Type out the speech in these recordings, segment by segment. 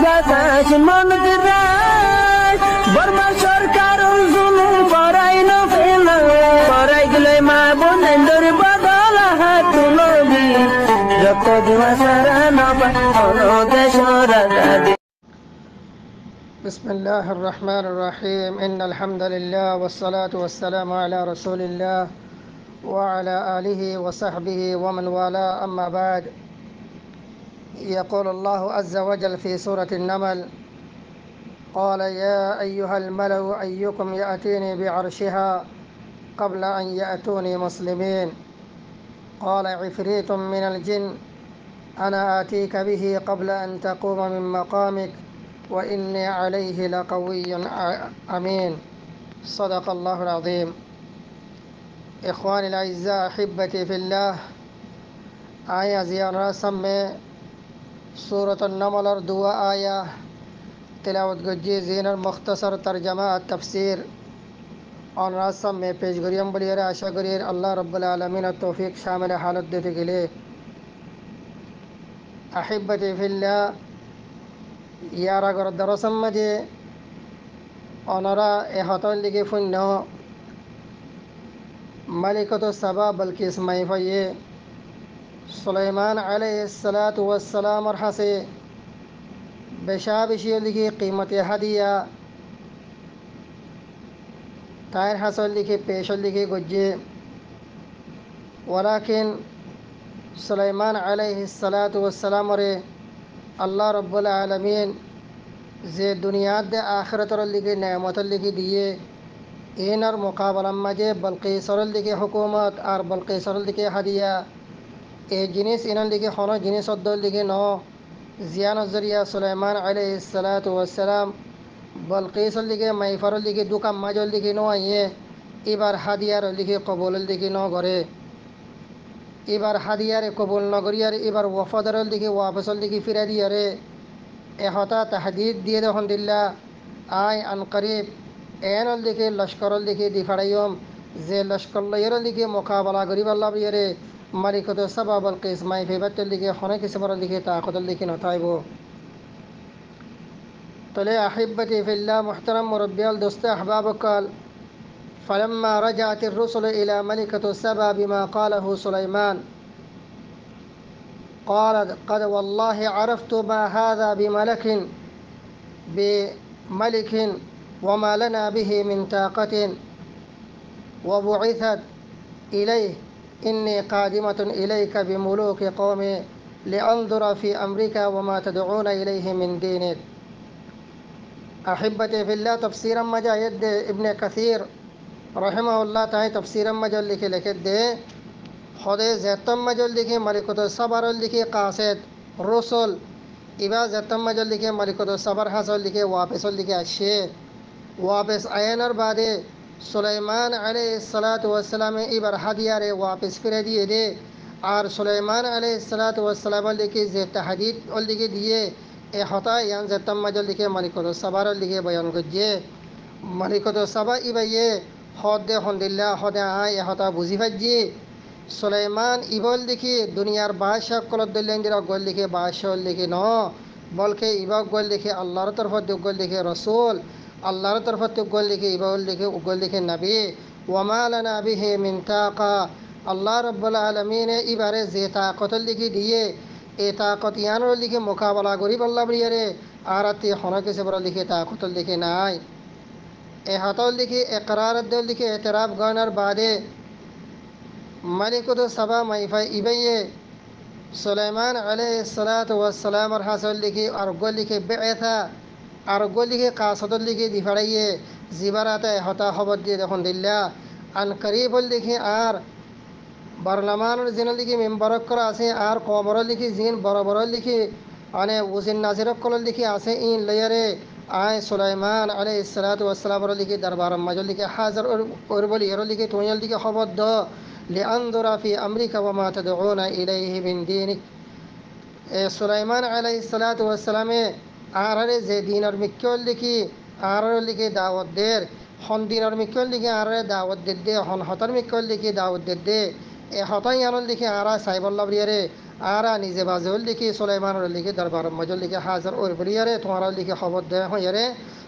বাতাস মন দিরাই বর্মা সরকার জুলুম করাই না ফেলা করাই গেলে মা বোনের বদল হাত নবী যত দিওয়া সারা না পালো দেশ রাজা। بسم الله الرحمن الرحيم إن الحمد لله والصلاة والسلام على رسول الله وعلى آله وصحبه ومن والاه أما بعد يقول الله عز وجل في سورة النمل قال يا أيها الملأ أيكم يأتيني بعرشها قبل أن يأتوني مسلمين قال عفريت من الجن أنا آتيك به قبل أن تقوم من مقامك وإني عليه لقوي أمين صدق الله العظيم إخواني الأعزاء أحبتي في الله آية زيارة سمي سورة النمل دوا آية تلاوت گجی زین المختصر ترجمة التفسير اور راسم میں پیش گریم بلیر آشا گریر اللہ رب العالمین التوفیق شامل حالت دیتے کے لیے أحبتي في الله ইয়ার আগর দরসম মাঝে অনরা এহতন লিগে ফুন্য মালিকত সাবা বলকিস মাইফাইয়ে সুলাইমান আলাইহিস সালাতু ওয়াস সালামর হাসে বেশা বেশি লিগে কিমতে হাদিয়া তাইর হাসল লিগে পেশল লিগে গজ্জে ওয়ালাকিন সুলাইমান আলাইহিস সালাতু ওয়াস সালামরে আল্লাহ রব্বুল আলমিন যে দুনিয়ার দে আখরতর লিগে নেমতর লিগে দিয়ে এনার মোকাবলার মাঝে বলকিসর লিগে হুকুমত আর বলকিসর লিগে হাদিয়া এই জিনিস এনার লিগে হন জিনিস অদ্দর লিগে ন জিয়ান জরিয়া সুলাইমান আলাইহিস সালাতু ওয়াস সালাম বলকিসর লিগে মাইফর লিগে দুকাম মাজর লিগে ন আইয়ে এবার হাদিয়ার লিগে কবুলের লিগে ন করে এবার হাদিয়ারে কবুল নগরিয়ার এবার ওয়াফাদারের দিকে ওয়াপসর দিকে ফিরে দিয়ারে এহতা তাহদিদ দিয়ে দেখুন দিল্লা আয় আন করিব এনর দিকে লস্করের দিকে দিফাড়াইম যে লস্কর লইয়ের দিকে মোকাবলা করিব আল্লাহ বিয়ারে মালিকত সাবাবল কিসমাই ফেবাতের দিকে হনে কিসমার দিকে তাকতের দিকে নথাইব তলে আহিব্বতি ফিল্লাহ মুহতারাম মুরব্বিয়াল দোস্ত আহবাবকাল فلما رجعت الرسل إلى ملكة سبا بما قاله سليمان قالت قد والله عرفت ما هذا بملك وما لنا به من طاقة وبعثت إليه إني قادمة إليك بملوك قومي لأنظر في أمرك وما تدعون إليه من دينك. أحبتي في الله تفسيرا مجايد ابن كثير রহিমাহুল্লাহ তাই তফসিরাম মাজল লিখে লিখে দে হদে জেতম মাজল লিখে মালিকত সাবারল লিখে কাসেদ রসুল ইবা জেতম মাজল লিখে মালিকত সাবার হাসল লিখে ওয়াপেসল লিখে আসে ওয়াপেস আয়নার বাদে সুলাইমান আলাইহিস সালাতু ওয়াস সালামে ইবার হাদিয়ারে ওয়াপেস ফিরে দিয়ে দে আর সুলাইমান আলাইহিস সালাতু ওয়াস সালাম লিখে যে তাহদিদ ওল লিখে দিয়ে এ হতা ইয়ান জেতম মাজল লিখে মালিকত সাবারল লিখে বয়ান করছে মালিকত সাবা ইবাইয়ে হদে হন্দিল্লা হদে আয় এহতা বুঝি ফাজি সুলাইমান ইবল দেখি দুনিয়ার বাদশাহ কলত দিল্লেন্দির গল দেখে বাদশাহ লিখে ন বলকে ইবাক গল দেখে আল্লাহর তরফত গল দেখে রসুল আল্লাহর তরফত গল দেখে ইবাল দেখে উগল দেখে নবী ওয়ামা লানা বিহি মিন তাকা আল্লাহ রাব্বুল আলামিন ইবারে যে তাকত লিখে দিয়ে এ তাকত ইয়ানোর লিখে মোকাবেলা করিব আল্লাহ বিয়ারে আরাতে হনকে সে বড় লিখে তাকত লিখে নাই এ হাতল লিখে একরার দল লিখে এতরাফ গানার বাদে মালিকুদ সাবা মাইফা ইবাইয়ে সুলাইমান আলাইহিস সালাতু ওয়াস সালামর হাসল লিখে আর গল লিখে বেআতা আর গল লিখে কাসদল লিখে দিফাড়াইয়ে জিবারাতে হতা খবর দিয়ে দেখুন দিল্লা আন করিবল লিখে আর বারলামানের জিন লিখে মেম্বারক করা আছে আর কমর লিখে জিন বড় বড় লিখে আনে ওসিন নাজিরক কল লিখে আছে ইন লয়ারে আয় সুলাইমান আলাইহিস সালাতু ওয়াস সালাম লিখে দরবার মাজল লিখে হাজার और বলি এর লিখে তোয়াল লিখে খবর দ লিআনদুরা ফি আমরিকা ওয়া মা তাদউনা ইলাইহি মিন দীনিক এ সুলাইমান আলাইহিস সালাতু ওয়াস সালামে আরারে যে দিনের মিক্কল লিখি আরারে লিখে দাওয়াত দের হন দিনের মিক্কল লিখে আরারে দাওয়াত দে হন হতার মিক্কল লিখে দাওয়াত দে এ হতাই আনল লিখে আরা সাইবুল্লাহ বিয়ারে আরা নিজে বাজল লিখি সুলাইমানের লিখি দরবার মজল লিখি হাজার ওর বলিয়ারে তোমার লিখি খবর দেয় হইয়ারে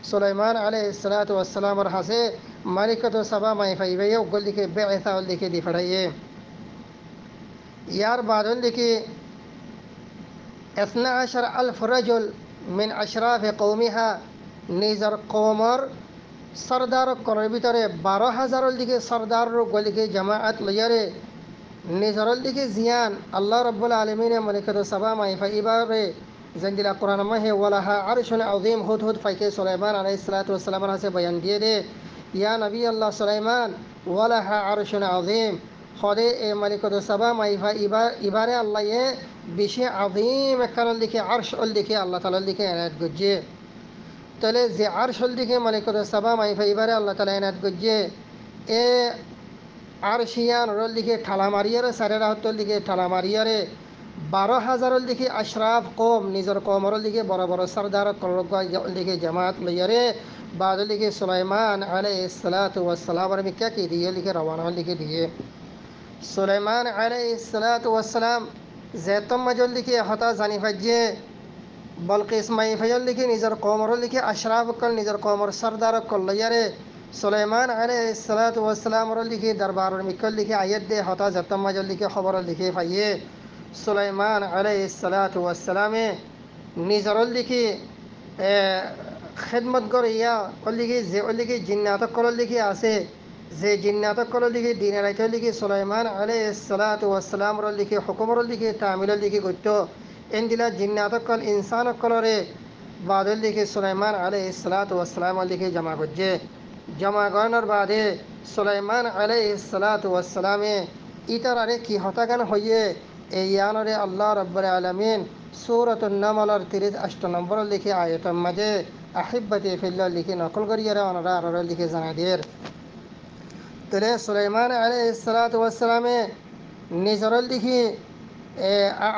সুলাইমান আলাইহিস সালাতু ওয়াস সালামের হাসে মালিকাতু সাবা মাই ফাইবে উগল লিখি বেঈসা লিখি দি ফড়াইয়ে ইয়ার বাদল লিখি 12,000 رجل من أشراف قومها নিজের কওমর সরদার করার ভিতরে 12,000 দিকে সরদার গলিকে জামাআত লইয়ারে নিজের দিকে জিয়ান আল্লাহ রব্বুল আলমিনে মলিকাত সাবা মাইফা ইবারে জেন্দিলা কোরআন মাহে ওয়ালাহা আরশুন আযীম হুদ হুদ ফাইকে সুলাইমান আলাইহিস সালাতু ওয়াস সালামের কাছে বয়ান দিয়ে দে ইয়া নবী আল্লাহ সুলাইমান ওয়ালাহা আরশুন আযীম খদে এ মলিকাত সাবা মাইফা ইবারে আল্লাহ এ বেশি আযীম একখান দিকে আরশ অল দিকে আল্লাহ তাআলা দিকে এনায়েত গজ্জে তাহলে যে আরশ অল দিকে মলিকাত সাবা মাইফা ইবারে আল্লাহ তাআলা এনায়েত গজ্জে এ আরশিয়ান রল দিকে ঠালা মারিয়ারে সাড়ে রাহতল দিকে ঠালা মারিয়ারে 12,000 দিকে আশরাফ কম নিজের কমর দিকে বড় বড় সরদার দিকে জামাত লইয়ারে বাদ দিকে সুলাইমান আলাইহিস সালাতু ওয়াস সালামের মিক্কা কি দিয়ে লিখে রওনা লিখে দিয়ে সুলাইমান আলাইহিস সালাতু ওয়াস সালাম যেতম মজল দিকে হতা জানি ফাজে বলকিস মাই ফাজল দিকে নিজের কমর দিকে আশরাফ কল নিজের কমর সরদার কল লইয়ারে সুলাইমান আলাইহিস সালাতু ওয়াস সালামের লিখে দরবারের মিক্কা লিখে আয়াত দে হতা যেতম মজল দিকে খবর লিখে ফাইয়ে সুলাইমান আলাইহিস সালাতু ওয়াস সালামে নিজের লিখে খেদমত করিয়া লিখে যে লিখে জিন্নাত কল লিখে আছে যে জিন্নাত কল লিখে দিনে রাইতে লিখে সুলাইমান আলাইহিস সালাতু ওয়াস সালামের লিখে হুকুমর লিখে তামিল লিখে গত্য এন্দিলা জিন্নাত কল ইনসান কলরে বাদল লিখে সুলাইমান আলাইহিস সালাতু ওয়াস সালামের লিখে জমা করছে জমা করানোর বাদে সুলাইমান আলাইহিস সালাতু ওয়াস সালামে ইতারারে কি হতাগান হইয়ে এই ইয়ানরে আল্লাহ রব্বুল আলামিন সূরাতুন নামলের 38 নম্বর লিখে আয়াতের মাঝে আহিব্বতি ফিল্লাহ লিখে নকল করিয়ারে ওনারা আর লিখে জানাদের তাহলে সুলাইমান আলাইহিস সালাতু ওয়াস সালামে নিজের লিখি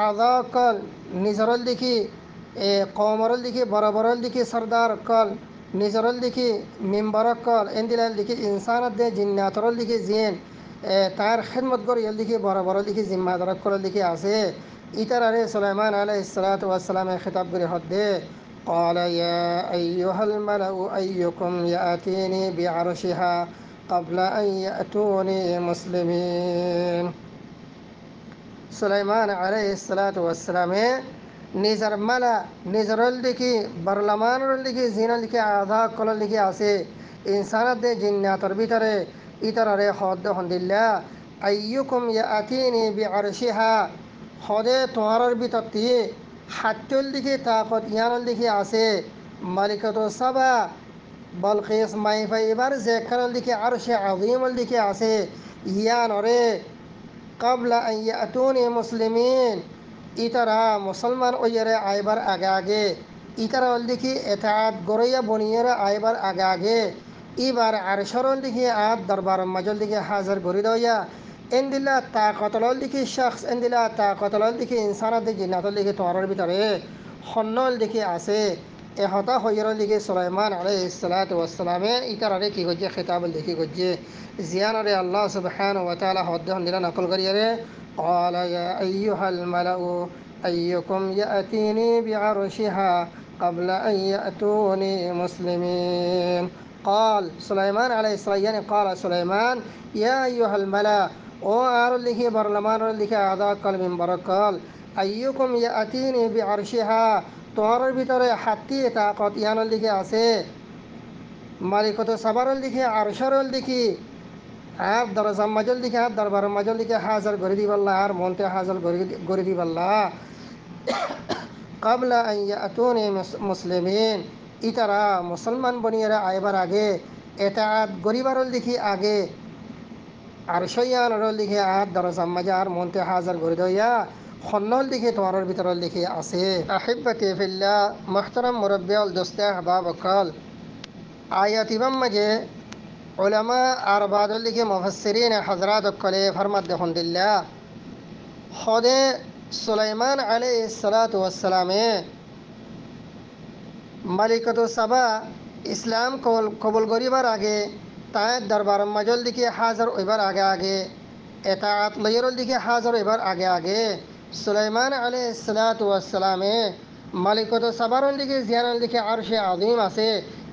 আযা কল নিজের লিখি কওমর লিখি বড় বড় লিখি সরদার কল নিজের লিখি মেম্বার কল এন্দিলাল লিখি ইনসানত দে জিন্নাতর লিখি জিন তার খেদমত করিয়া লিখি বড় বড় লিখি জিম্মাদার করে লিখি আছে ইতারারে সুলাইমান আলাইহিস সালাতু ওয়াস সালামে খিতাব করে হদে قال يا أيها الملأ أيكم يأتيني بعرشها قبل أن يأتوني مسلمين সুলাইমান আলাইহিস সালাতু ওয়াস সালামে নিজের মালা নিজের লিখি বারলামানের লিখি জিনা লিখি আধা কল লিখি আছে ইনসানত দে জিন্নাতর ভিতরে ইতারারে হদ হন্দিল্লা আইয়ুকুম ইয়াতিনি বিআরশিহা হদে তোমার ভিতর দিয়ে হাতল দিকে তাকত ইয়ানল দিকে আছে মালিকাতু সাবা বলকিস মাইফা এবার যেখানল দিকে আরশে আযীমল দিকে আছে ইয়ানরে কাবলা আন ইয়াতুনি মুসলিমিন ইতারা মুসলমান ওয়ারে আইবার আগে আগে ইতারা দিকে এতাআত গরাইয়া বনিয়ারে আইবার আগে আগে এবার আরশরল দিকে আদ দরবার মজল দিকে হাজির করে দয়া এন্দিলা তাকতল দিকে শখস এন্দিলা তাকতল দিকে ইনসানাত জিন্নাত দিকে তোমার ভিতরে হন্নল দিকে আছে এ হতা হইর দিকে সুলাইমান আলাইহিস সালাতু ওয়াস সালামে ইতারারে কি হচ্ছে খিতাব লিখি গজ্জে জিয়ানরে আল্লাহ সুবহানাহু ওয়া তাআলা হদ্দ হন্দিলা নকল করিয়ারে قال يا أيها الملأ أيكم يأتيني بعرشها قبل أن يأتوني مسلمين قال سليمان عليه السلام يعني قال سليمان يا أيها الملأ ও আর লিখে বর্লমান লিখে আদা কল মিম্বর কল আইয়ুকুম ইয়াতিনি বিআরশিহা তোমার ভিতরে হাতি তাকত ইয়ানল লিখে আছে মালিকত সাবারল লিখে আরশরল লিখি আর দরজা মাজল লিখে আর দরবার মাজল লিখে হাজার করে দিবাল্লা আর মনতে হাজার করে দিবাল্লা কাবলা আন ইয়াতুনি মুসলিমিন ইতারা মুসলমান বনিয়ারা আইবার আগে এতাআত গরিবারল লিখি আগে আর সৈয়ানর লিখে আর দরজা মাজার মনতে হাজার করে দইয়া খন্নল লিখে তোমার ভিতর লিখে আছে আহিব্বতি ফিল্লাহ মুহতারাম মুরব্বিয়াল দোস্তে আহবাব কল আয়াত ইমাম মাঝে উলামা আর বাদল লিখে মুফাসসিরিন হযরত কলে ফরমাত দেখিল্লাহ খোদে সুলাইমান আলাইহিস সালাতু ওয়াস সালামে মালিকাতু সাবা ইসলাম কবুল করিবার আগে তার দরবার মজল দিকে হাজার ওইবার আগে আগে এতাআত লইরল দিকে হাজার ওইবার আগে আগে সুলাইমান আলাইহিসসালামে মালিকত সাবারল দিকে জিয়ানল দিকে আরশে আযীম আছে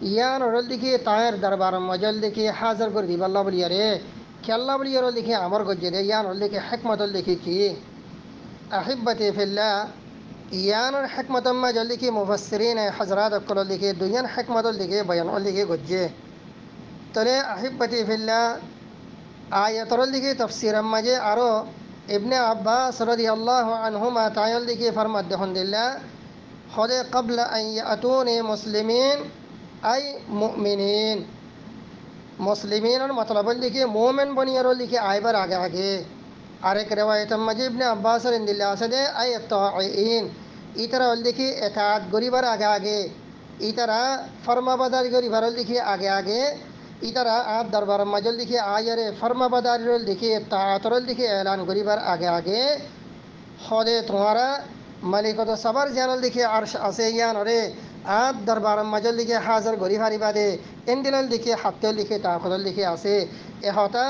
ইয়ান রল দিকে তায়ের দরবার মজল দিকে হাজির করে দিবাল্লা বলিয়ারে খেল্লা বলিয়ার দিকে আমর গজ্জে দে ইয়ান রল দিকে হিকমতল দিকে কি আহিব্বতি ফিল্লাহ ইয়ানোর হিকমতম মজল দিকে মুফাসসিরিন হযরত অকল দিকে দুনিয়ার হিকমতল দিকে বয়ানল দিকে গজ্জে তলে আহিব্বতি ফিল্লাহ আয়াতরল দিকে তাফসীরম মাঝে আরো ইবনে আব্বাস রাদিয়াল্লাহু আনহুমা তায়ল দিকে ফরমাত দেহন্দিল্লাহ খদে কবল আন ইয়াতুনি মুসলিমিন আই মুমিনিন মুসলিমিনের মতলব লিখে মোমেন বনিয়ার লিখে আইবার আগে আগে আরেক রেওয়ায়ত মাঝে ইবনে আব্বাস রাদিয়াল্লাহু আনহু আই তাঈন ইতারা লিখে এতাআত গরিবার আগে আগে ইতারা ফরমাবাদারি গরিবার লিখে আগে আগে ইতারা আপ দরবার মাজল লিখে আয়ারে ফরমাবাদারির লিখে তাআতর লিখে এলান গরিবার আগে আগে খদে তোমারা মালিকত সবার জানাল লিখে আরশ আছে ইয়ানরে আপ দরবার মাজল লিখে হাজার গরি ফারিবাদে এন্দিলাল লিখে হাত্তল লিখে তাআতর লিখে আছে এহতা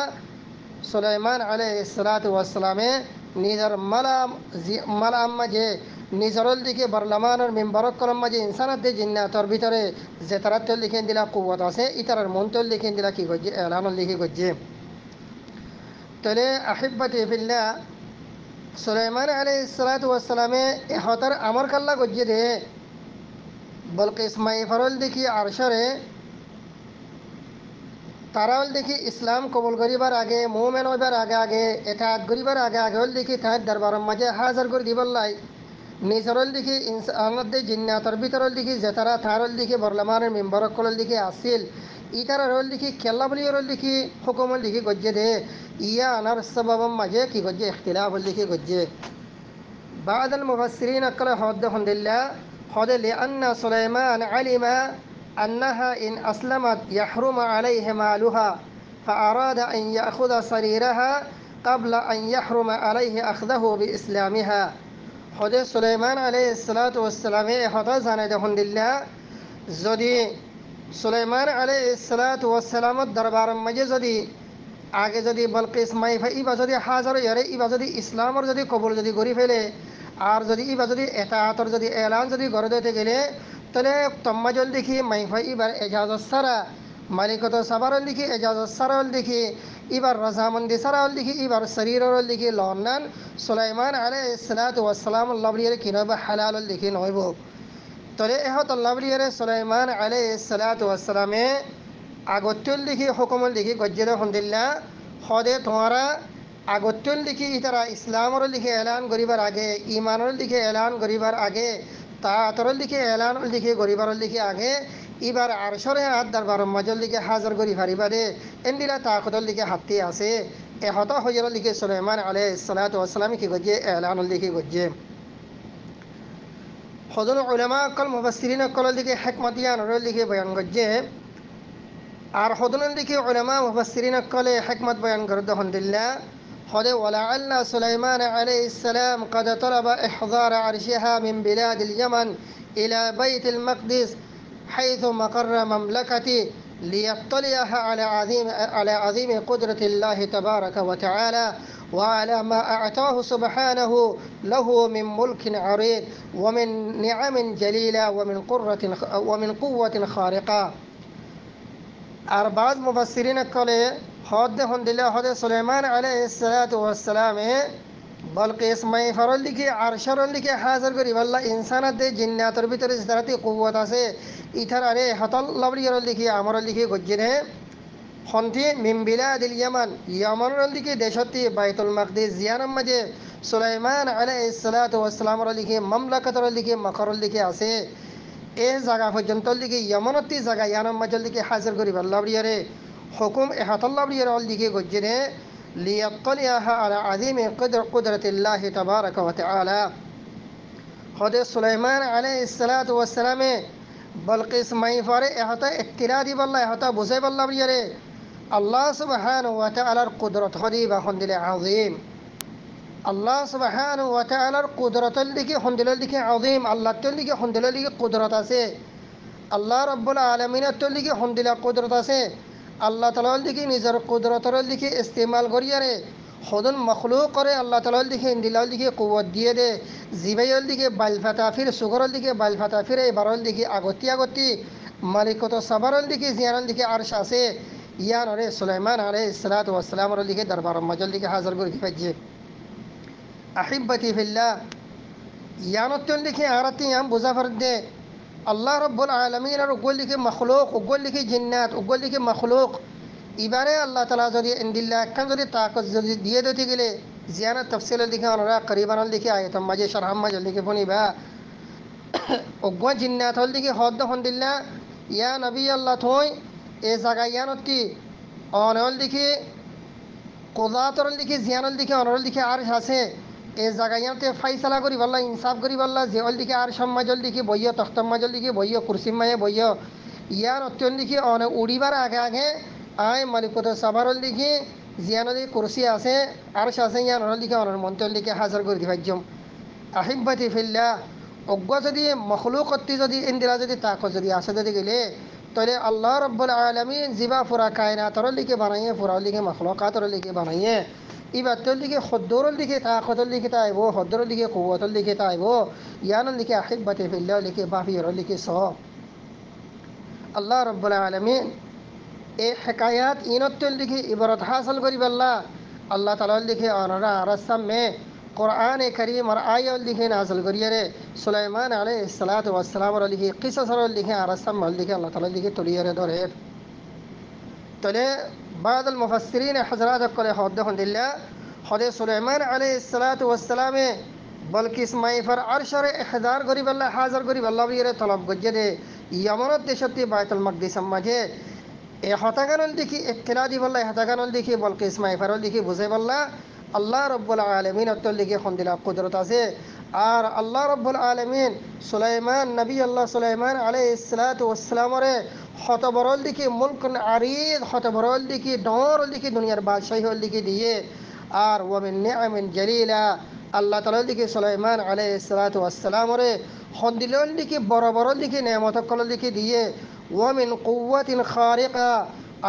সুলাইমান আলাইহিস সালাতু ওয়াস সালামে নিজর মালাম মাঝে নিজরল দিকে বর্লমানের মেম্বরক কলম মাঝে ইনসানাতে জিন্নাতর ভিতরে যে তারাত্তল লিখে দিলা কুয়াত আছে ইতারার মন্তল লিখে দিলা কি গজ্জে এলানল লিখে গজ্জে তলে আহিব্বতি ফিল্লাহ সুলাইমান আলাইহিস সালাতু ওয়াস সালামে এহতার আমর কাল্লা গজ্জে দে বলকিস মাইফরল দেখি আরশরে তারাল দেখি ইসলাম কবুল করিবার আগে মুমিন হইবার আগে আগে এতাআত করিবার আগে আগে হল দেখি তার দরবারের মাঝে হাজার করে দিবল্লাই নিজরল দেখি ইনসানদে জিন্নাতর ভিতরল দেখি জেতারা তারল দেখি বর্লমানের মেম্বরক কলল দেখি আসিল ইতারা রল দেখি খেলা বলি রল দেখি হুকুমল দেখি গজ্জে দে ইয়া আনার সবাবম মাঝে কি গজ্জে ইখতিলাফ দেখি গজ্জে বাদাল মুফাসসিরিন আকাল হদ হন্দিল্লাহ হদ লিআন্না সুলাইমান আলিমা أنها إن أسلمت يحرم عليه مالها فأراد أن يأخذ سريرها قبل أن يحرم عليه أخذه بإسلامها خد سليمان عليه الصلاة والسلام خطأ زانده لله زدي سليمان عليه الصلاة والسلام الدربار مجه زدي আগে যদি বলকিস মাইফা ইবা যদি হাজার ইয়ারে ইবা যদি ইসলামর যদি কবুল যদি গরি ফেলে আর যদি ইবা যদি এতাআতর যদি এলান যদি গড়ে দিতে গেলে তাহলে তম্মাজল দেখি মাইফা এবার এজাজত সারা মালিকত সাবারল দেখি এজাজত সারাল দেখি এবার রাজামন্দি সারাল দেখি এবার শরীরল দেখি লন্নান সুলাইমান আলাইহিস সালাতু ওয়াস সালাম আল্লাহর কিনাবা হালাল দেখি নইব তলে এহত আল্লাহর সুলাইমান আলাইহিস সালাতু ওয়াস সালামে আগতুল দেখি হুকুমল দেখি গজ্জের আলহামদুলিল্লাহ খদে তোমারা আগতুল দেখি ইতারা ইসলামর দেখি এলান করিবার আগে ঈমানর দেখি এলান করিবার আগে তাআতরল দিকে এলানল দিকে গরিবারল দিকে আগে এবার আরশরে হাত দরবার মজল দিকে হাজার গরি ফারিবাদে এন্দিলা তাকতল দিকে হাতি আছে এহত হজরল দিকে সুলাইমান আলাইহিস সালাতু ওয়াস সালাম কি গজ্জে এলানল দিকে গজ্জে হযরত উলামা কল মুফাসসিরিন কল দিকে হিকমতিয়ান রল দিকে বয়ান গজ্জে আর হযরত দিকে উলামা মুফাসসিরিন কলে হিকমত বয়ান করদ আলহামদুলিল্লাহ خذ ولعل سليمان عليه السلام قد طلب إحضار عرشها من بلاد اليمن إلى بيت المقدس حيث مقر مملكته ليطلعها على عظيم قدرة الله تبارك وتعالى وعلى ما أعطاه سبحانه له من ملك عريض ومن نعم جليلة ومن قوة خارقة أربعة مفسرين قالوا হদ হন্দিল্লাহ হদে সুলাইমান আলাইহিস সালাতু ওয়াস সালাম বলকিস মাইফরল দিকে আরশরল দিকে হাজার করি আল্লাহ ইনসানাতে জিন্নাতের ভিতরে যারাতে কুওয়াত আছে ইথার আরে হতল লাবরিয়ল দিকে আমরল দিকে গজ্জেনে হন্তি মিন বিলাদিল ইয়ামান ইয়ামানর দিকে দেশতি বাইতুল মাকদিস জিয়ানাম মাঝে সুলাইমান আলাইহিস সালাতু ওয়াস সালামর দিকে মামলাকাতর দিকে মকরল দিকে আছে এই জায়গা পর্যন্ত দিকে ইয়ামানতি জায়গা ইয়ানাম মাঝল দিকে হাজার করি আল্লাহ বরিয়ারে حكم إحاط الله بيرال ديكي قجنه ليطلعها على عظيم قدرة الله تبارك وتعالى خد سليمان عليه الصلاة والسلام بلقيس مايفار إحاط اطلاع دي بالله إحاط بوزي بالله بيره الله سبحانه وتعالى قدرة خديبة خندل عظيم الله سبحانه وتعالى قدرة لكي خندل لكي عظيم الله تلكي خندل لكي قدرة سي الله رب العالمين تلكي خندل قدرة سي আল্লাহ তাআলার দিকে নিজের কুদরতের দিকে ইস্তেমাল করিয়ারে خودن مخلوق করে আল্লাহ তাআলার দিকে ইন্দিলাল দিকে কুওয়াত দিয়ে দে জিবাইল দিকে বাইল ফাতা ফির সুগরল দিকে বাইল ফাতা ফির এই বারল দিকে আগতি আগতি মালিকত সাবারল দিকে জিয়ারল দিকে আরশ আছে ইয়ান রে সুলাইমান আলাইহিস সালাতু ওয়াস সালাম এর দিকে দরবার মজল দিকে হাজির করে দিবে আহিব্বতি ফিল্লাহ ইয়ানতন দিকে আরাতি আম বুজাফর দে আল্লাহ রাব্বুল আলামিন আর উগল দিকে মখলুক উগল দিকে জিন্নাত উগল দিকে মখলুক এবারে আল্লাহ তাআলা যদি ইন্দিল্লাহ একখান যদি তাকত যদি দিয়ে দিতে গেলে জিয়ানত তাফসিলের দিকে আমরা করিবানল দিকে আয়াত মাঝে শরহ মাঝে দিকে বনিবা উগল জিন্নাত হল দিকে হদ হন্দিল্লাহ ইয়া নবী আল্লাহ থই এ জায়গা ইয়ানতি অনল দিকে কোদাতরল দিকে জিয়ানল দিকে অনল দিকে আর আছে এই জায়গাতে ফাইসালা করি বললা ইনসাফ করি বললা যে অল দিকে আর সমাজল দিকে বইয় তখতম মাজল দিকে বইয় কুরসিম মায়ে বইয় ইয়ার অত্যন্ত দিকে অনেক উড়িবার আগে আগে আয় মালিকত সাবারল দিকে জিয়ানদি কুরসি আছে আর আছে ইয়ান অনল দিকে অনর মন্তল দিকে হাজার করে দিবাজ্যম আহিব্বতি ফিল্লাহ অজ্ঞ যদি মখলুকত্তি যদি ইন্দিরা যদি তাক যদি আসে যদি গেলে তাহলে আল্লাহ রব্বুল আলামিন জিবা পুরা কায়নাতর দিকে বানাইয়ে পুরা দিকে মখলুকাতর দিকে বানাইয়ে ইবাদতর দিকে খদ্দরল দিকে তাকতর দিকে তাইব খদ্দরল দিকে কুওয়াতর দিকে তাইব ইয়ানল দিকে আহিব্বতি ফিল্লাহ দিকে বাফির দিকে স আল্লাহ রব্বুল আলামিন এই হেকায়াত ইনতল দিকে ইবারত হাসিল করি বল্লা আল্লাহ তাআলার দিকে অনরা আরসামে কোরআন করিম আর আয়াল দিকে নাযিল করিয়ে রে সুলাইমান আলাইহিস সালাতু ওয়াস সালাম এর দিকে কিসাসর দিকে আরসাম মাল দিকে আল্লাহ তাআলার দিকে তলিয়ে রে ধরে তলে بعض المفسرين حضرات করে হদ হন্দিল্লাহ হদে সুলাইমান আলাইহিস সালাতু ওয়াস সালাম বলকিস মাইফার আরশরে ইহদার করি বল্লা হাজার করি বল্লা বিরে তলব গজে দে ইয়ামনত দেশতি বাইতুল মাকদিস মাঝে এ হতাগানল দেখি ইত্তলা দি বল্লা হতাগানল দেখি বলকিস মাইফারল দেখি বুঝে বল্লা আল্লাহ রব্বুল আলামিন অতল দেখি খন্দিলা কুদরত আছে আর আল্লাহ রব্বুল আলামিন সুলাইমান নবী আল্লাহ সুলাইমান আলাইহিস সালাতু ওয়াস সালাম রে হতবরল দেখি মুলক আরিদ হতবরল দেখি ডরল দেখি দুনিয়ার বাদশাহী হল দেখি দিয়ে আর ওয়ামিন নিআমিন জালিলা আল্লাহ তাআলা দেখি সুলাইমান আলাইহিস সালাতু ওয়াস সালাম রে খন্দিলল দেখি বড় বড় দেখি নেয়ামত কল দেখি দিয়ে ওয়ামিন কুওয়াতিন খারিকা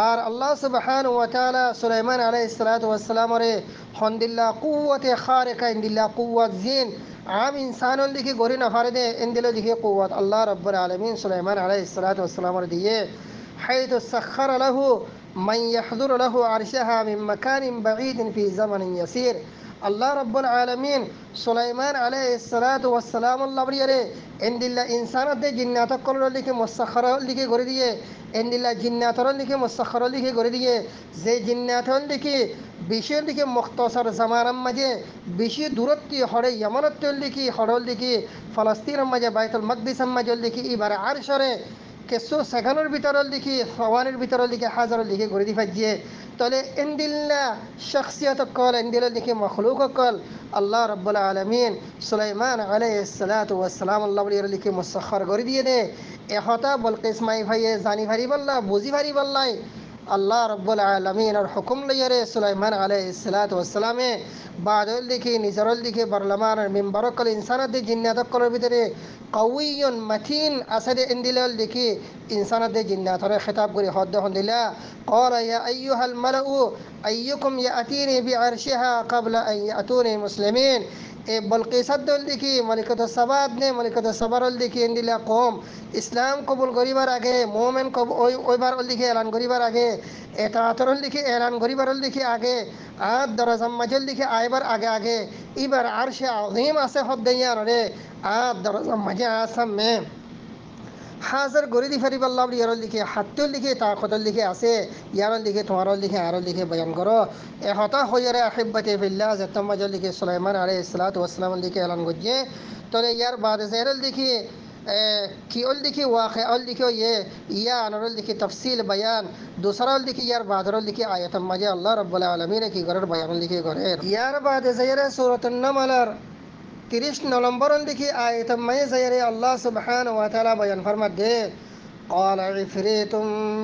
আর আল্লাহ সুবহানাহু ওয়া তাআলা সুলাইমান আলাইহিস সালাতু ওয়াস সালাম রে খন্দিল্লা কুওয়াতে খারিকা ইন্দিল্লা কুওয়াত জিন আম ইনসানল দিকে গরি না ফারে দে ইন্দিল দিকে কুওয়াত আল্লাহ রাব্বুল আলামিন সুলাইমান আলাইহিস সালাতু ওয়াস সালাম রে দিয়ে হাইতু সাখখার লাহু মান ইয়াহদুর লাহু আরশাহা মিন মাকানিন বাঈদিন ফি জামানিন ইয়াসির আল্লাহ রাব্বুল আলামিন সুলাইমান আলাইহিস সালাতু ওয়াস সালাম আল্লাহ রে ইন্দিল্লা ইনসানাত দে জিন্নাত কল দিকে মুসাখখার দিকে গরি দিয়ে ইন্দিল্লা জিন্নাতর দিকে মুসাখখার দিকে গরি দিয়ে যে জিন্নাতল দিকে বিশের দিকে মুখতাসার জামানার মাঝে বেশি দূরত্ব হরে ইয়ামানতল দিকে হরল দিকে ফলস্তিনের মাঝে বাইতুল মাকদিসের মাঝে দিকে এবারে আরশরে কিছু সেখানের ভিতরের দিকে ফওয়ানের ভিতরের দিকে হাজারের দিকে ঘুরে দি ফাজিয়ে তাহলে ইন্দিল্লা শখসিয়ত কল ইন্দিল দিকে মখলুক কল আল্লাহ রাব্বুল আলামিন সুলাইমান আলাইহিস সালাতু ওয়াস সালাম আল্লাহ বলির দিকে মুসাখখার করে দিয়ে দে এহতা বলকিস মাই ভাইয়ে জানি ভারি বল্লা বুঝি ভারি বল্লাই আল্লাহ রাব্বুল আলামিন আর হুকুম লইরে সুলাইমান আলাইহিস সালাতু ওয়াস সালামে বাদল দিকে নিজরল দিকে বর্লমানের মিম্বরকল ইনসানাত জিন্নাত কলের ভিতরে কাউইয়ুন মাতিন আসাদে ইন্দিলাল দিকে ইনসানাত জিন্নাতর খিতাব করে হদ হন্দিলা ক্বালা ইয়া আইয়ুহাল মালাউ আইয়ুকুম ইয়াতিনি বিআরশিহা ক্বাবলা আন ইয়াতুনি মুসলিমিন এ বলকিসাদ্দল দিকে মালিকত সাবাদ নে মালিকত সাবারল দিকে ইন্দিলা কম ইসলাম কবুল করিবার আগে মোমেন ওইবার দিকে এলান করিবার আগে এতাতরল দিকে এলান করিবার দিকে আগে আর দরজাম মাজল দিকে আইবার আগে আগে এবার আরশে আযীম আছে হদ্দাইয়ার রে আর দরজাম মাঝে আসামে হাজার গরি দি ফারিব আল্লাহ ইয়ারল দিকে হাত্তুল দিকে তাকতল দিকে আছে ইয়ারল দিকে তোমারল দিকে আরল দিকে বয়ান করো এ হতা হইরে আহিব্বতি ফিল্লাহ জাতম মাজল দিকে সুলাইমান আলাইহিস সালাতু ওয়াস সালাম দিকে এলান গজে তলে ইয়ার বাদ জাইরল দিকে কি অল দিকে ওয়াকিআ অল দিকে ইয়া আনরল দিকে তফসিল বয়ান দুসরাল দিকে ইয়ার বাদরল দিকে আয়াত মাঝে আল্লাহ রাব্বুল আলামিন কি গরের বয়ান লিখে করে ইয়ার বাদ জাইরে সূরাতুন নামলার 30 নম্বর দিকে আয়াত মাঝে জাইরে আল্লাহ সুবহানাহু ওয়া তাআলা বয়ান ফরমাত দে قال عفريت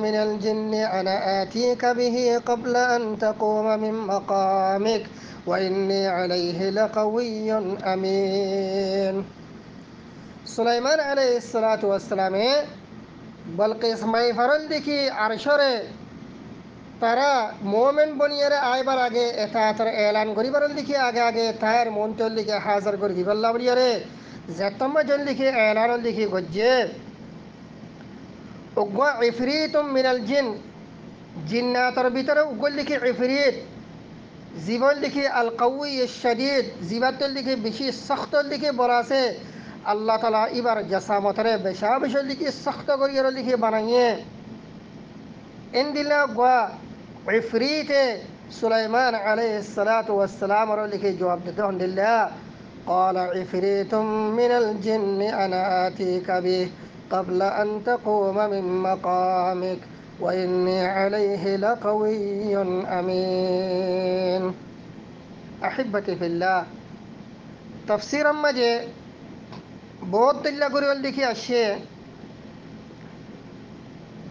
من الجن أنا آتيك به قبل أن تقوم من مقامك وإني عليه لقوي أمين সুলাইমান আলাইহিস সালাতু ওয়াস সালামে বলকিস মাইফারল দিকে আরশরে তারা মোমেন্ট বনিয়ারে আইবার আগে এটা তারা এলান করিবার লিখে আগে আগে তার মন্ত্রর লিখে হাজার করে দিবাল্লা বলিয়ারে যেতম্মা জন লিখে এলান লিখে গজ্জে উগ্র ইফরিতুম মিনাল জিন জিন্নাতর ভিতরে উগ্র লিখে ইফরিত জীবন লিখে আল কাউই শদীদ জীবাতর লিখে বেশি সখ্তর লিখে বলা আছে আল্লাহ তালা এবার জাসামতরে বেশা বেশি লিখে সখ্ত করিয়ার লিখে বানাইয়ে এন্দিলা গোয়া ইফরিতে সুলাইমান আলাইহিস সালাতু ওয়াস সালাম আর লিখে জবাব দিতে হন্দিল্লা قال عفريت من الجن أنا آتيك به قبل أن تقوم من مقامك وإني عليه لقوي أمين أحبتي في الله تفسيرا مجھے বহুত দিল্লা করে লিখে আসে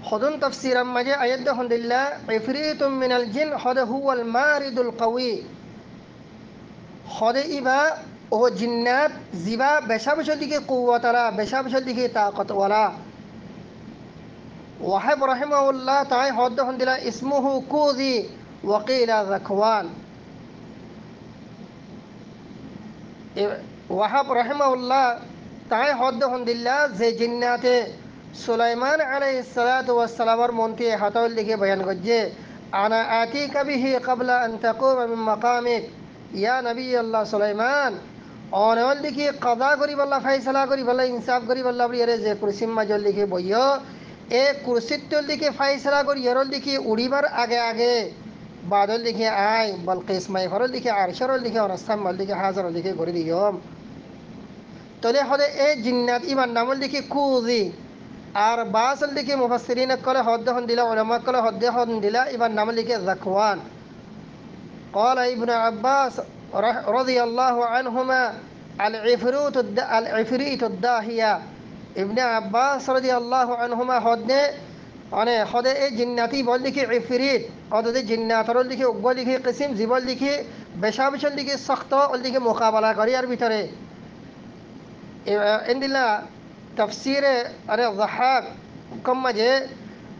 خذون تفسيرا مجھے آیت الحمد لله عفريت من الجن هذا هو المارد القوي هذا إبا ও জিন্নাত জিবা বেশা বেশা দিকে কুওয়াতালা বেশা বেশা দিকে তাকতওয়ালা ওয়াহাব রাহিমাহুল্লাহ তাই হদ্দ হন্দিলা ইসমুহু কুযি ওয়াকিলা যাকওয়ান ওয়াহাব রাহিমাহুল্লাহ তাই হদ্দ হন্দিল্লা যে জিন্নাতে সুলাইমান আলাইহিস সালাতু ওয়াস সালামের মন্ত্রী হাতাউল দিকে বয়ান করছে আনা আতিকা বিহি ক্বাবলা আন তাকুমা মিন মাকামিক ইয়া নবী আল্লাহ সুলাইমান অনল দিকে কদা করি বল্লা ফাইসলা করি বল্লা ইনসাফ করি বল্লা বলিয়ারে যে কুরসিম মাজল লিখে বইয় এ কুরসিত্তল দিকে ফাইসলা করি এরল দিকে উড়িবার আগে আগে বাদল দিকে আয় বলকিস মাই হরল দিকে আরশরল দিকে অনস্থান মল দিকে হাজারল দিকে করে দিয়ম তলে হলে এ জিন্নাত ইমান নামল দিকে কুজি আর বাসল দিকে মুফাসসিরিন কলে হদ্দ হন দিলা উলামা কলে হদ্দ হন দিলা ইমান নামল দিকে যাকওয়ান قال ابن عباس رضي الله عنهما العفريت الداهية ابن عباس رضي الله عنهما هدنه أنا هذا جناتي بقول لك عفريت هذا جنات رول لك أقول لك قسم زبال لك بشابش لك سخطة لك مقابلة كريار بتره عند الله تفسير أنا الضحاك كم جاء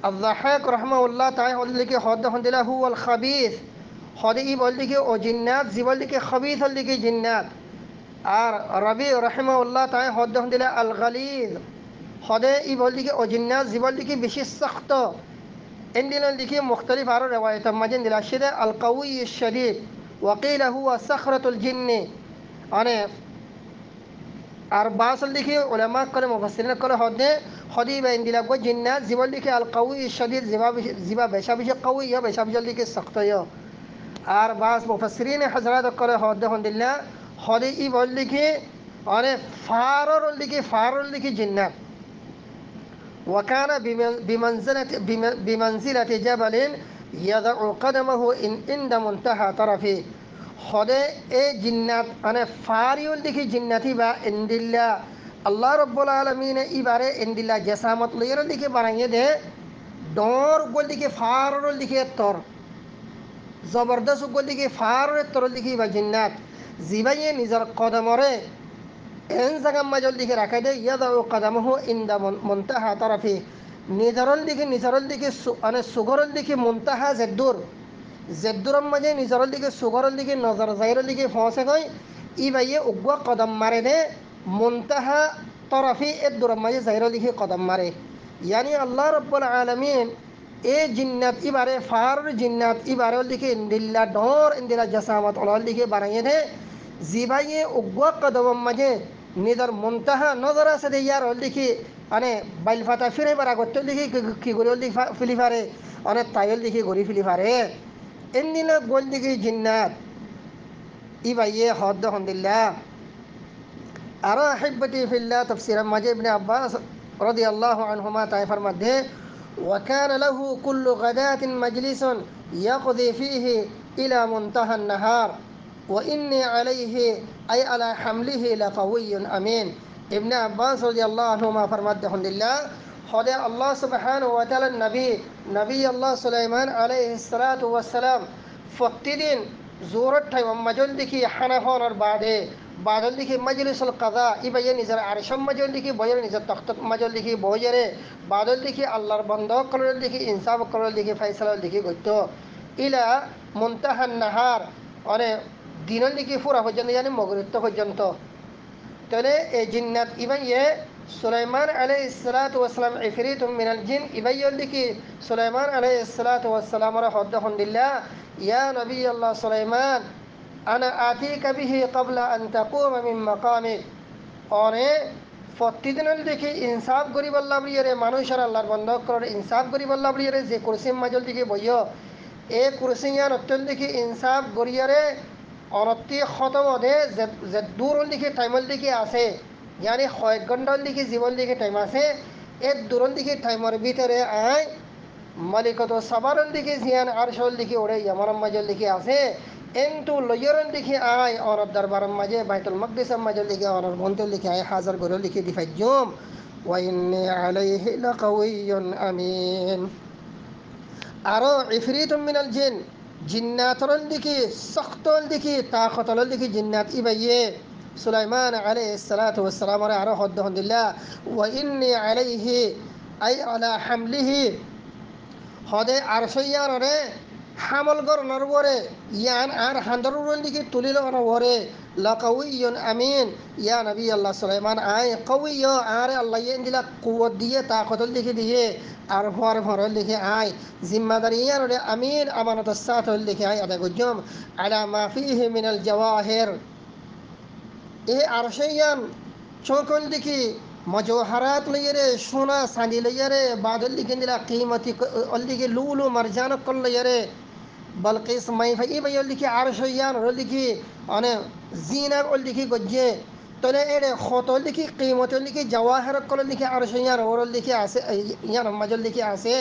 الضحاك رحمه الله تعالى هذا لك هذا هو الخبيث هذا يقول لك أو جنات زبال لك خبيث لك جنات আর রবি রহিমাহুল্লাহ তাই হদ্দ হন্দিলা আল গালিদ হদে ই বল দিকে ও জিন্নাত জীবল দিকে বেশি শক্ত এন্দিলাল দিকে মুখতালিফ আরো রিওয়ায়াত মাজিন দিলা শিদা আল কাউই শদীদ ওয়াকিলা হুয়া সাখরাতুল জিন্নি মানে আর বাসল দিকে উলামা করে মুফাসসিরিন করে হদে হদি বা এন্দিলা গো জিন্নাত জীবল দিকে আল কাউই শদীদ জিবা বেশা বেশি কাউই ইয়া বেশা বেশি দিকে শক্ত ইয়া আর বাস মুফাসসিরিন হযরত করে হদে হন্দিলা হদে ই বল লিখে অনে ফারর লিখে জিন্নাত ওয়াকানা বিমনজিলাতি জাবালিন ইয়াদউ কদমাহু ইনদা মুনতাহা তারাফি হদে এ জিন্নাত মানে ফারিউল লিখে জিন্নাতি বা ইনদিল্লা আল্লাহ রাব্বুল আলামিন ইবারে ইনদিল্লা জাসামত লইর লিখে বানাইয়ে দে ডর গোল লিখে ফারর লিখে তর জবরদস্ত গোল লিখে ফারর তর লিখে বা জিন্নাত জিবাইয়ে নিজের কদমরে এন জায়গা মাজল দিকে রাখাই দে ইয়াদাউ কদমহু ইনদা মুনতাহা তারাফি নিজরল দিকে মানে সুগরল দিকে মুনতাহা জেদ্দুরম মাঝে নিজরল দিকে সুগরল দিকে নজর জাইরল দিকে ফসে গই ই বাইয়ে উগ্র কদম মারে দে মুনতাহা তারাফি এদ্দুরম মাঝে জাইরল দিকে কদম মারে ইয়ানি আল্লাহ রাব্বুল আলামিন এ জিন্নাত ইবারে ফার জিন্নাত ইবারেল দিকে ইনদিল্লা ডর ইনদিল্লা জাসামত ওলাল দিকে বানাইয়ে দে জিবাইয়ে উগ্র কদম মাঝে নিজের মুনতাহা নজর আছে দে ইয়ার হল দেখি মানে বাইল ফাটা ফিরে বার আগত দেখি কি করে হল দেখি ফিলি ফারে অনেক তাইল দেখি গড়ি ফিলি ফারে এনদিনা গোল দেখি জিন্নাত ই বাইয়ে হদ্দ হন্দিল্লা আরো আহিব্বতি ফিল্লাহ তাফসীর মাঝে ইবনে আব্বাস রাদিয়াল্লাহু আনহুমা তাইফার মধ্যে وكان له كل غداة مجلس يقضي فيه إلى منتهى النهار وإني عليه أي على حمله لقوي أمين ابن عباس رضي الله عنهما فرمت الحمد لله خدا الله سبحانه وتعالى نبي الله سليمان عليه الصلاة والسلام فتدين زورت مجل دكي حنفون بعده বাদল দেখি মাজলিসুল কাদা ইবাইয়ে নিজের আরশম মাজল দেখি বয়ের নিজের তখত মাজল দেখি বইয়ারে বাদল দেখি আল্লাহর বন্ধ কলর দেখি ইনসাফ কলর দেখি ফাইসাল দেখি গত্য ইলা মুনতাহান নাহার অনে দিনল দেখি ফুরা পর্যন্ত জানি মগরিত্ব পর্যন্ত তাহলে এই জিন্নাত ইবাইয়ে সুলাইমান আলাইহিস সালাতু ওয়াস সালাম ইফরিতুম মিনাল জিন ইবাইয়ল দেখি সুলাইমান আলাইহিস সালাতু ওয়াস সালাম রা হদ্দ হন্দিল্লাহ ইয়া নবী আল্লাহ সুলাইমান আনা আতিকা বিহি ক্বাবলা আন তাকুমা মিন মাকামিক অনে প্রতিদিনল দেখি ইনসাফ করি বল্লা বলিয়ারে মানুষের আল্লাহর বন্ধ করে ইনসাফ করি বল্লা বলিয়ারে যে কুরসিম মাজল দিকে বইয় এ কুরসিয়ান অত্যন্ত দেখি ইনসাফ গরিয়ারে অনতি খতম দে যে দূর দিকে টাইমল দিকে আছে ইয়ানি কয়েক ঘন্টার দিকে জীবন দিকে টাইম আছে এ দূরন দিকে টাইমের ভিতরে আয় মালিকত সাবারন দিকে জিয়ান আরশল দিকে ওরে ইয়ামার মাজল দিকে আছে কিন্তু লয়রন দিকে আয় অনর দরবারের মাঝে বাইতুল মাকদিসের মাজল দিকে অনর বন্তল দিকে আয় হাজার করে লিখে দি ফাইজুম ওয়া ইন্নী আলাইহি লাকাওয়িয়ুন আমিন আরো ইফরিতুম মিনাল জিন জিন্নাতরল দিকে সখতল দিকে তাকতল দিকে জিন্নাত ইবাইয়ে সুলাইমান আলাইহিস সালাতু ওয়াস সালাম আরো হদ্দ হন্দিল্লাহ ওয়া ইন্নী আলাইহি আই আলা হামলিহি হদে আরশিয়ান রে হামল গর নরবরে ইয়ান আর হান্দরুল দিকে তুলিল নরবরে লাকাউইয়ুন আমিন ইয়া নবী আল্লাহ সুলাইমান আই কাউইয় আর আল্লাহ ইন্দিলা কুওয়াত দিয়ে তাকতল দিকে দিয়ে আর ভরল লিখে আয় জিম্মাদারি রে আমিন আমানত সাথ লিখে আয় আদা গুজম আলা মা ফিহি মিনাল জাওয়াহির এ আরশিয়ান চোকল দিকে মজোহারাত লইরে সোনা সানি লইরে বাদল লিখে দিলা কিমতি অল্লিকে লুলু মারজান কল লইরে বলকিস মাইফাই বাইল লিখে আরশিয়ান রল লিখে অনে জিনা অল লিখে গজ্জে তলে এরে খতল লিখি কিমতল লিখি জাওয়াহির কল লিখি আরশিয়ান ওরল লিখে আছে ইয়ান মাজল লিখে আছে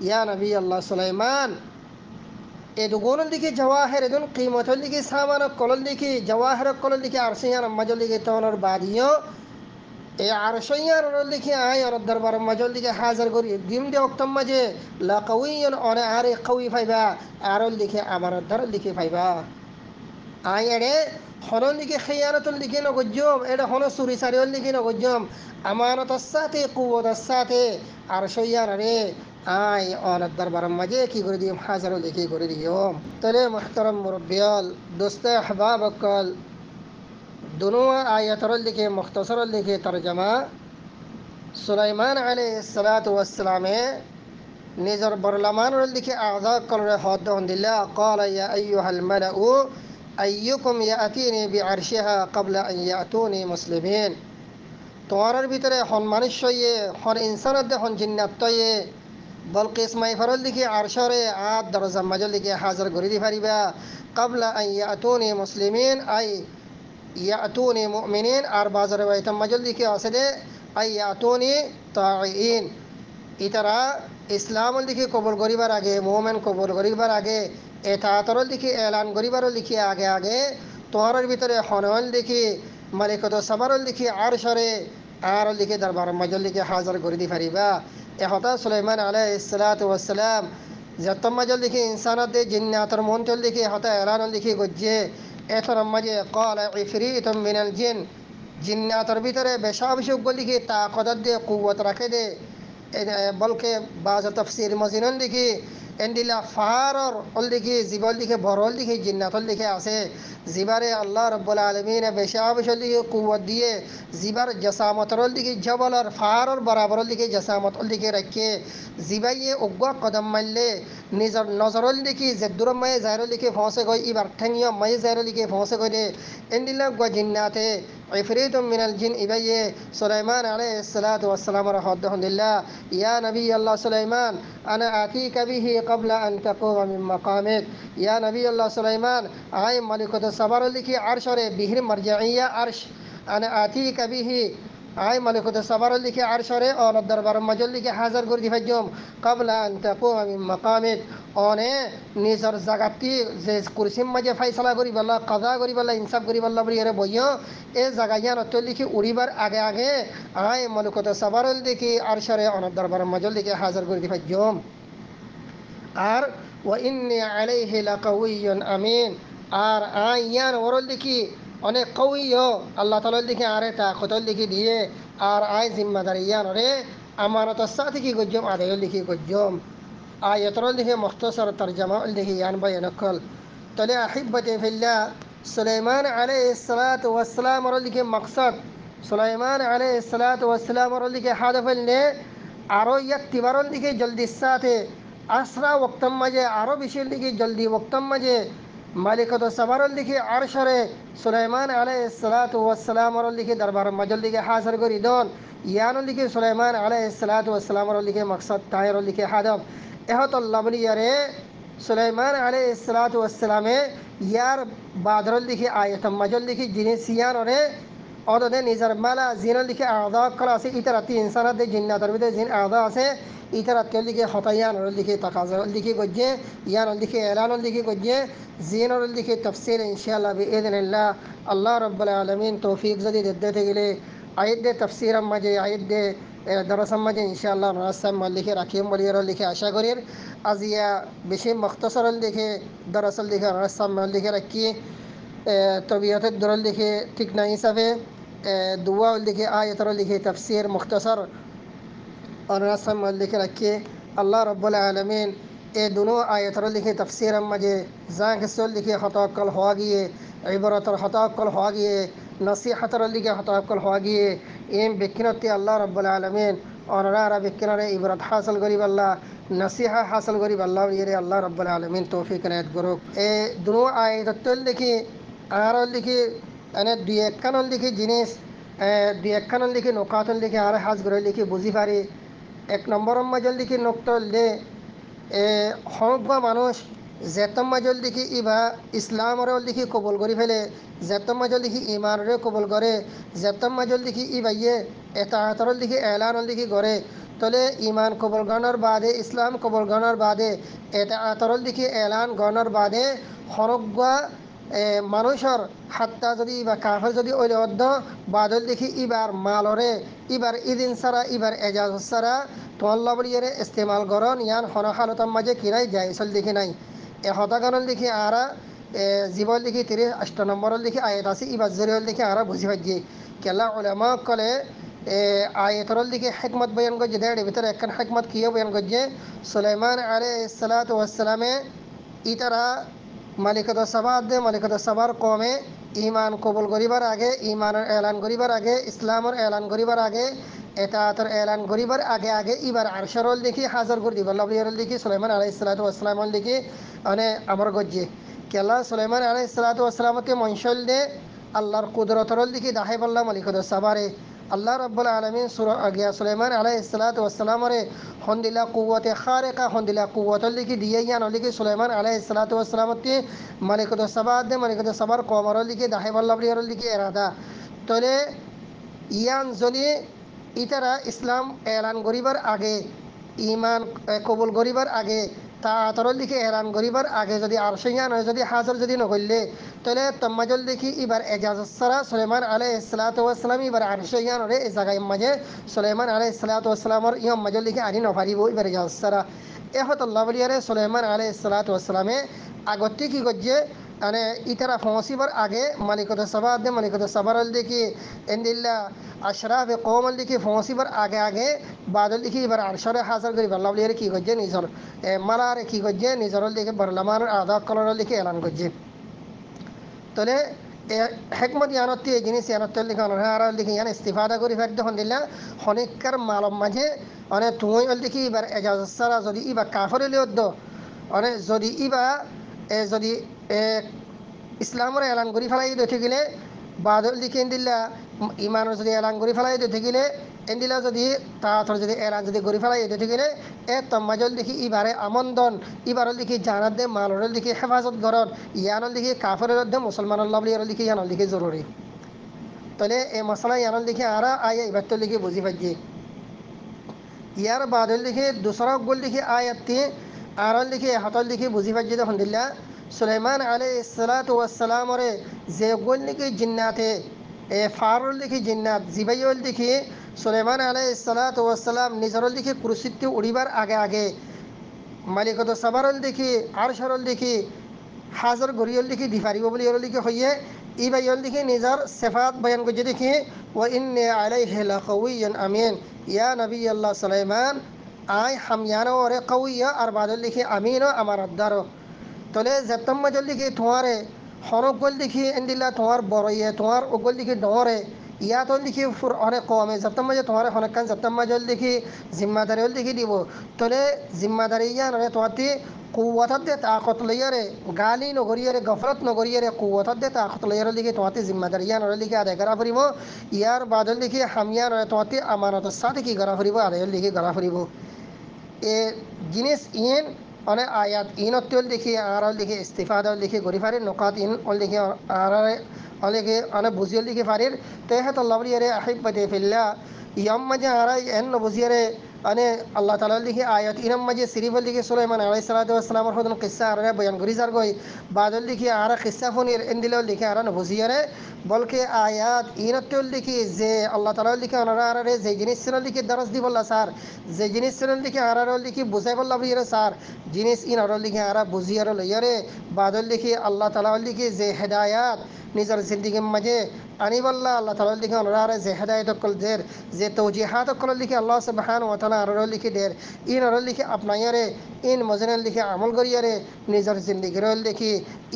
ইয়া নবী আল্লাহ সুলাইমান এদুগুন লিখি জাওয়াহির এদুন কিমতল লিখি সামান কল লিখি জাওয়াহির কল লিখি আরশিয়ান মাজল লিখি তনর বাদিও এ আরশিয়ান ওরল লিখি আয় আর দরবার মাজল লিখি হাজার করি দিম দে ওক্তম মাঝে লাকাউইয়ুন অনে আরে কওয়ি ফাইবা আরল লিখি আমার দর লিখি ফাইবা আয় এরে হনন দিকে খেয়ানতল দিকে নগজ্জম এটা হন চুরি চারিওল দিকে নগজ্জম আমানতর সাথে কুওয়াতের সাথে আর সইয়ান রে আয় অনার দরবারের মাঝে কি করে দিম হাজারও লিখে করে দিও তাহলে মুহতারাম মুরব্বিয়াল দোস্ত আহবাব কল দুনো আয়াতরল দিকে মুখতসরল দিকে তরজমা সুলাইমান আলাইহিস সালাতু ওয়াস সালামে নিজর বরলামানরল দিকে আযা কলরে হদ দিল্লাহ ক্বালা ইয়া আইয়ুহাল মালাউ আইয়ুকুম ইয়াতিনি বিআরশিহা ক্বাবলা আন ইয়াতুনি মুসলিমিন তোমার ভিতরে হন মানুষ ইয়ে হন ইনসানত দে হন জিন্নাত তয়ে বলকিস মাই ফরল দিকে আরশরে আদ দরজা মাজল দিকে হাজার করে দি পারিবা ক্বাবলা আন ইয়াতুনি মুসলিমিন আই ইয়াতুনি মুমিনিন আর বাজারে বাইতাম মাজল দিকে আছে দে আই ইয়াতুনি তাঈন ইতারা ইসলামল দিকে কবুল করিবার আগে মুমিন কবুল করিবার আগে এতাতরল দিকে এলান করিবার লিখি আগে আগে তোমার ভিতরে হনল দেখি মালিকত সাবারল দেখি আরশরে আর লিখে দরবার মাজল লিখে হাজার করে দি পারিবা এহতা সুলাইমান আলাইহিস সালাতু ওয়াস সালাম যত মাজল লিখে ইনসানত দে জিন্নাতর মনতল লিখে হতা এলান লিখে গজ্জে এতর মাঝে ক্বালা ইফরিতুম মিনাল জিন জিন্নাতর ভিতরে বেশাবিশুক লিখে তাকত দে কুওয়াত রাখে দে বলকে বাজ তাফসীর মজিনন লিখি এন্ডিলা ফাহারর অল দিকে জিবল দিকে বরল দিকে জিন্নাতল দিকে আছে জিবারে আল্লাহ রব্বুল আলামিন বেশাবিশুল দিকে কুওয়াত দিয়ে জিবার জাসামতরল দিকে জবলর ফাহারর বরাবরল দিকে জাসামতল দিকে রাখে জিবাইয়ে উগ্গা কদম মারলে নিজর নজরল দিকে জেদুর মায়ে জায়রল দিকে ফসে গই ইবার ঠেঙ্গিয়া মায়ে জায়রল দিকে ফসে গই দে এন্ডিলা গো জিন্নাতে ইফরিতুম মিনাল জিন ইবাইয়ে সুলাইমান আলাইহিস সালাতু ওয়াস সালাম রাহমাতুল্লাহ ইয়া নবী আল্লাহ সুলাইমান আনা আতিকা বিহি ক্বাবলা আন তাকুমা মিন মাকামিক ইয়া নবী আল্লাহ সুলাইমান আই মালিকত সাবার লিখি আরশরে বিহির মারজাইয়া আরশ আনা আতিকা বিহি আই মালিকত সাবার লিখি আরশরে অন দরবার মাজল লিখি হাজার করে দিফাজম ক্বাবলা আন তাকুমা মিন মাকামিক অনে নিজর জাগাতি যে কুরসিম মাঝে ফাইসলা করি বল্লা কাজা করি বল্লা ইনসাফ করি বল্লা বলি এরে বইয় এ জাগাইয়ান অত লিখি উড়িবার আগে আগে আই মালিকত সাবারল দেখি আরশরে অন দরবার মাজল লিখি হাজার করে দিফাজম আর ওয়া ইন্নী আলাইহি লাকাউইয়ুন আমিন আর আইয়ান ওরল দেখি অনেক কউইও আল্লাহ তালার দিকে আরে তাকতর লিখি দিয়ে আর আয় জিম্মাদারি ইয়ানরে আমানতর সাথে কি গজ্জম আদায় লিখি গজ্জম আয়তর লিখে মখতসর তরজমা লিখি ইয়ান বায়ানকল তলে আহিব্বতে ফিল্লা সুলাইমান আলাইহিস সালাতু ওয়াস সালাম লিখে মকসদ সুলাইমান আলাইহিস সালাতু ওয়াস সালাম লিখে হাদফল নে আরো ইয়াত্তিবারল দিকে জলদি সাথে আসরা ওক্তম মাঝে আরো বেশি দিকে জলদি ওক্তম মাঝে মালিকত সাবারল দিকে আরশরে সুলাইমান আলাইহিস সালাতু ওয়াস সালাম দিকে দরবার মাজল দিকে হাসর করি দন ইয়ানুল দিকে সুলাইমান আলাইহিস সালাতু ওয়াস সালাম দিকে মকসদ তাহির দিকে হাদফ এহত আল্লাহ ইয়ারে সুলাইমান আলাইহিস সালাতু ওয়াস সালামে ইয়ার বাদরল দিকে আয়াতম মাজল দিকে জিনিস ইয়ানরে অদে নিজের মালা জিনের দিকে আদা করা আছে ইতারাতি ইনসানাত জিন্নাতের ভিতরে জিন আদা আছে ইতারাতের দিকে হতায়ানোর দিকে তাকাজর দিকে গজ্জে ইয়ানোর দিকে এলানোর দিকে গজ্জে জিনোর দিকে তফসিল ইনশাআল্লাহ বিইذنিল্লাহ আল্লাহ রাব্বুল আলামিন তৌফিক যদি দিতে গেলে আয়াত তফসির মাঝে আয়াত দরস মাঝে ইনশাআল্লাহ রাসাম লিখে রাখিম বলিয়ার লিখে আশা করির আজিয়া বেশি মুখতসর লিখে দরসল লিখে রাসাম লিখে রাখি তবিয়তের দরল লিখে ঠিক না হিসাবে দুয়া লিখে আয়তর লিখে তফসির মুখতসর और रसम लिखे रखिए अल्लाह रब्बुल आलमीन ए दोनों आयतर लिखे तफसीर मजे जांग सोल लिखे हताकल हो गए इबरतर हताकल हो गए नसीहतर लिखे हताकल हो गए एम बिकनते अल्लाह रब्बुल आलमीन और रारा बिकनरे इबरत हासिल गरीब अल्लाह नसीहा हासिल गरीब अल्लाह ये अल्लाह रब्बुल आलमीन तौफीक इनायत करो ए दोनों आयतर लिखे आर लिखे अने दुएक्कान लिखे जिनिस दुएक्कान लिखे नकातन लिखे आर हाज करे लिखे बुझी पारे এক নম্বরের মাজল দিকে নক্তল দে সমগ্র মানুষ জেতম মাজল দিকে ইবা ইসলামর দিকে কবুল করে ফেলে জেতম মাজল দিকে ইমানরে কবুল করে জেতম মাজল দিকে ইবাইয়ে এতাআতর দিকে এলানর দিকে করে তলে ইমান কবুল গণর বাদে ইসলাম কবুল গণর বাদে এতাআতর দিকে এলান গণর বাদে সমগ্র মানুষের হাত্তা যদি বা কাফের যদি ওই অর্ধ বাদল দেখি ইবার মালরে ইবার ইদিন সারা ইবার এজাজ সারা তোয়াল্লা বলিয়ারে ইস্তেমাল করন ইয়ান হন হালতার মাঝে কিনাই যাইসল দেখি নাই এ হতাগানল দেখি আরা জীবল দেখি 38 নম্বরল দেখি আয়াত আছে ইবার জরিয়ল দেখি আরা বুঝি পাচ্ছি কেলা উলামা কলে আয়াতরল দেখি হিকমত বয়ান করছে দেড় ভিতরে একখান হিকমত কিয়ে বয়ান করছে সুলাইমান আলাইহিস সালাতু ওয়াস সালামে ইতারা মালিকত সাবাদ দে মালিকত সাবার কমে ইমান কবুল করিবার আগে ইমানের এলান করিবার আগে ইসলামের এলান করিবার আগে এতাআতের এলান করিবার আগে আগে ইবার আরশরল দেখি হাজার করে দিবার লবলিয়ারল দেখি সুলাইমান আলাইহিস সালাতু ওয়াস সালামল দেখি মানে আমার গজ্জে কেলা সুলাইমান আলাইহিস সালাতু ওয়াস সালামকে মনশল দে আল্লাহর কুদরতরল দেখি দাহে বল্লা মালিকত সাবারে আল্লাহ রাব্বুল আলামিন সূরা আগিয়া সুলাইমান আলাইহিস সালাতু ওয়াস সালামরে হন্দিলা কুওয়াতে খারিকা হন্দিলা কুওয়াতল লিখি দিয়ে ইয়ান লিখি সুলাইমান আলাইহিস সালাতু ওয়াস সালামতে মালিকত সাবাদ দে মালিকত সাবার কমরল লিখি দাহে বল্লা বলিয়ারল লিখি এরাদা তলে ইয়ান যদি ইতারা ইসলাম এলান করিবার আগে ইমান কবুল করিবার আগে তা আতরল দিকে এলান করিবার আগে যদি আরশিয়ান যদি হাজর যদি নকরলে তাহলে তম্মাজল দেখি এবার এজাজত সারা সুলাইমান আলাইহিস সালাতু ওয়াস সালাম এবার আরশিয়ান রে এই জায়গায় মাঝে সুলাইমান আলাইহিস সালাতু ওয়াস সালামর ইয়ম মাজল দেখি আনি নফারিব এবার এজাজত সারা এহত আল্লাহ বলিয়ারে সুলাইমান আলাইহিস সালাতু ওয়াস সালামে আগতে কি গজ্জে মানে ইতারা ফসিবার আগে মালিকত সাবাদ দে মালিকত সাবারল দেখি এন্দিল্লা আশরাফ কওমল দেখি ফসিবার আগে আগে বাদল দেখি এবার আরশরে হাজার করি আল্লাহ বলিয়ারে কি গজ্জে নিজর মালারে কি গজ্জে নিজরল দেখে বরলামানের আদা কলরল দেখে এলান গজ্জে তলে হেকমত ইয়ানতে এই জিনিস ইয়ানতের লিখে অনহারাল দেখি ইয়ান ইস্তিফাদা করি ফেক দেখুন দিল্লা হনিকার মালম মাঝে মানে তুই দেখি এবার এজাজত সারা যদি ইবা কাফর লিয়দ্দ মানে যদি ইবা যদি ইসলামের এলান করি ফেলাই দেখে গেলে বাদল দিকে এন্দিল্লা ইমানের যদি এলান করি ফেলাই দেখে গেলে এন্দিলা যদি তাড়াতাড়ি যদি এলান যদি করি ফেলাই দেখে গেলে তম্মাজল দেখি ইবারে আমন্দন ইবারল দেখি জানাত দে মালরল দেখি হেফাজত গরন ইয়ানল দেখি কাফরের দে মুসলমানের লাভলিয়ারল দেখি ইয়ানল দেখি জরুরি তাহলে এই মশলা ইয়ানল দেখি আরা আয়া ইবাত্তর দেখি বুঝি পাচ্ছি ইয়ার বাদল দেখি দুসরা গোল দেখি আয়াতটি আরল দেখি হাতল দেখি বুঝি পাচ্ছি তখন দিল্লা সুলাইমান আলাইহিস সালাতু ওয়াস সালামরে যে গোল দেখি জিন্নাতে ফারুল দেখি জিন্নাত জিবাইল দেখি সুলাইমান আলাইহিস সালাতু ওয়াস সালাম নিজরল দেখি কুরসিতে উড়িবার আগে আগে মালিকত সাবারল দেখি আরশরল দেখি হাজার গরিয়ল দেখি দিফারিব বলি এর লিখে হইয়ে ই বাইল দেখি নিজর সেফাত বয়ান করছে দেখি ও ইন্নে আলাইহি লাকাউইয়্যুন আমিন ইয়া নবী আল্লাহ সুলাইমান আই হামিয়ানো ওরে কাউইয়া আর বাদল দেখি আমিনও আমার আদারও তলে যেতম মাজল দেখি তোমারে হনকল দেখি এন্দিল্লা তোমার বড়ইয়ে তোমার ওগল দেখি ডরে ইয়াত দেখি ফুর অনেক কমে যেতম মাঝে তোমার হনকান যেতম মাজল দেখি জিম্মাদারি দেখি দিব তলে জিম্মাদারি ইয়া নয় তোমার কুয়াত দে তাকত লইয়ারে গালি নগরিয়ারে গফরত নগরিয়ারে কুয়াত দে তাকত লইয়ারে লিখে তোমাতে জিম্মাদারি ইয়া নয় লিখে আদায় করা ফুরিব ইয়ার বাদল লিখে হামিয়া নয় তোমাতে আমানতের সাথে কি করা ফুরিব আদায় লিখে করা ফুরিব এ জিনিস ইন অনে আয়াত ইন অত্যল দেখি আর লিখে ইস্তিফাদ লিখে গড়ি ফারির নকাত ইন অল লিখে আর অনেকে অনেক বুঝিয়ে লিখে ফারির তেহে তো লবরিয়ারে আহিব্বতে ফিল্লা ইয়ম মাঝে আর এন বুঝিয়ারে अने अल्लाह ताला लिखी आयत इनम मजे सिरिफ लिखी सुलेमान अलैहिस्सलाम और खुदन किस्सा आरे बयान करी सर गई बादल लिखी आरा किस्सा फोनिर इंदिलो लिखी आरा नबुजियारे बल्कि आयत इनतुल लिखी जे अल्लाह ताला लिखी अनरा आरे जे जिनिस सन लिखी दरस दी बल्ला सार जे जिनिस सन लिखी आरा लिखी बुझाई बल्ला बिरे सार जिनिस इन आरा लिखी आरा बुझियारे लयरे बादल लिखी अल्लाह ताला लिखी जे हिदायत निजर जिंदगी मजे अनिबल्ला अल्लाह ताला लिखी अनरा जे हिदायत कल देर जे तौजीहात कल लिखी अल्लाह सुब्हान व तआला अरर लिखी देर इन अरर लिखी अपनायारे इन मजनन लिखी अमल करियारे निजर जिंदगी रल लिखी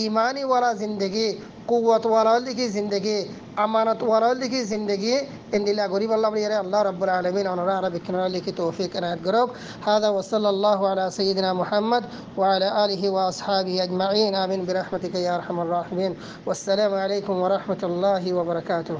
ईमानी वाला जिंदगी कुव्वत वाला लिखी जिंदगी अमानत वाला लिखी जिंदगी इन दिला गरीब अल्लाह बरियारे अल्लाह रब्बुल आलमीन अनरा बिकना लिखी तौफीक अनायत गरब هذا وصلى الله على سيدنا محمد وعلى آله وأصحابه أجمعين آمين برحمتك يا أرحم الراحمين والسلام عليكم ورحمة الله وبركاته